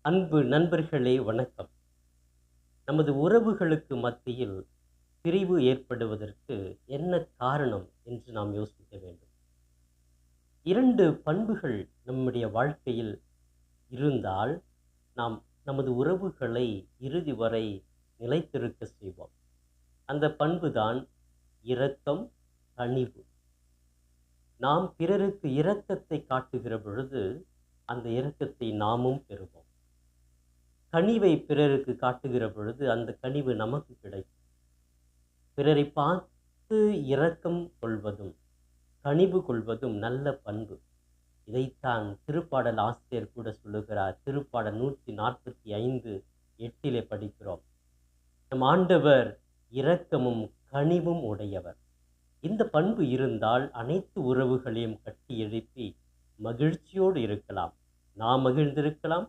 அன்பு நண்பர்களே வணக்கம். நமது உறவுகளுக்கு மத்தியில் பிரிவு ஏற்படுவதற்கு என்ன காரணம் என்று நாம் யோசிக்க வேண்டும். 2 பண்புகள் நம்முடைய வாழ்க்கையில் இருந்தால், நாம் நமது உறவுகளை இறுதி வரை நிலைத்திருக்க செய்வோம். அந்த பண்புதான் இரக்கம், கனிவு. நாம் பிறருக்கு இரக்கத்தை காட்டுகிற பொழுது, அந்த இரக்கத்தை நாமும் பெறுவோம். கனிவை பிறருக்கு காட்டுகிற பொழுது அந்த கனிவு நமக்கு கிடைக்கும். பிறரை பார்த்து இரக்கம் கொள்வதும் கனிவு கொள்வதும் நல்ல பண்பு. இதைத்தான் திருப்பாடல் ஆசிரியர் கூட சொல்லுகிறார். திருப்பாடல் 145:8 படிக்கிறோம். நம் ஆண்டவர் இரக்கமும் கனிவும் உடையவர். இந்த பண்பு இருந்தால் அனைத்து உறவுகளையும் கட்டி எழுப்பி மகிழ்ச்சியோடு இருக்கலாம். நாம் மகிழ்ந்திருக்கலாம்,